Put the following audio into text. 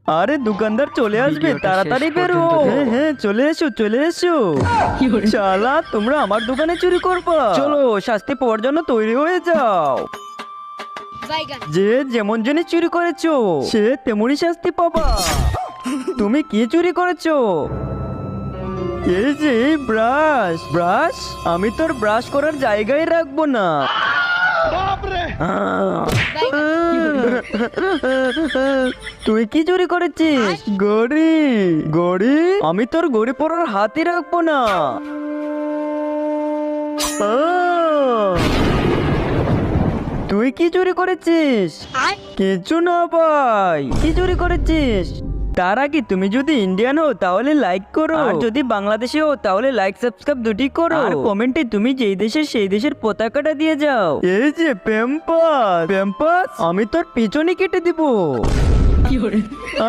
আরে দোকানদার চলে আসবে, ভিডিওটা তাড়াতাড়ি শেষ বেরো। পর্যন্ত দেখো। হ্যাঁ হ্যাঁ, চলে এসো চলে এসো। শালা তোমরা আমার দোকানে চুরি করবা? চলো শাস্তি পাওয়ার জন্য তৈরি হয়ে যাও। যে যেমন জিনিস চুরি করেছো সে তেমনই শাস্তি পাবা। তুমি কি চুরি করেছো? এই যে ব্রাশ। ব্রাশ? আমি তোর ব্রাশ করার জায়গায় রাখবো না। তুই কি চুরি করেছিস? গড়ি। গড়ি? আমি তোর গড়ি পরার হাতই রাখবো না। তুই কি চুরি করেছিস? কিছু না ভাই। কি চুরি করেছিস? তার আগে তুমি যদি ইন্ডিয়ান হও তাহলে লাইক করো, আর যদি বাংলাদেশি হও তাহলে লাইক সাবস্ক্রাইব দুটি করো, আর কমেন্টে তুমি যেই দেশের সেই দেশের পতাকাটা দিয়ে যাও। এই যে প্যাম্পাস। প্যাম্পাস আমি তোর পিছনে কেটে দিব।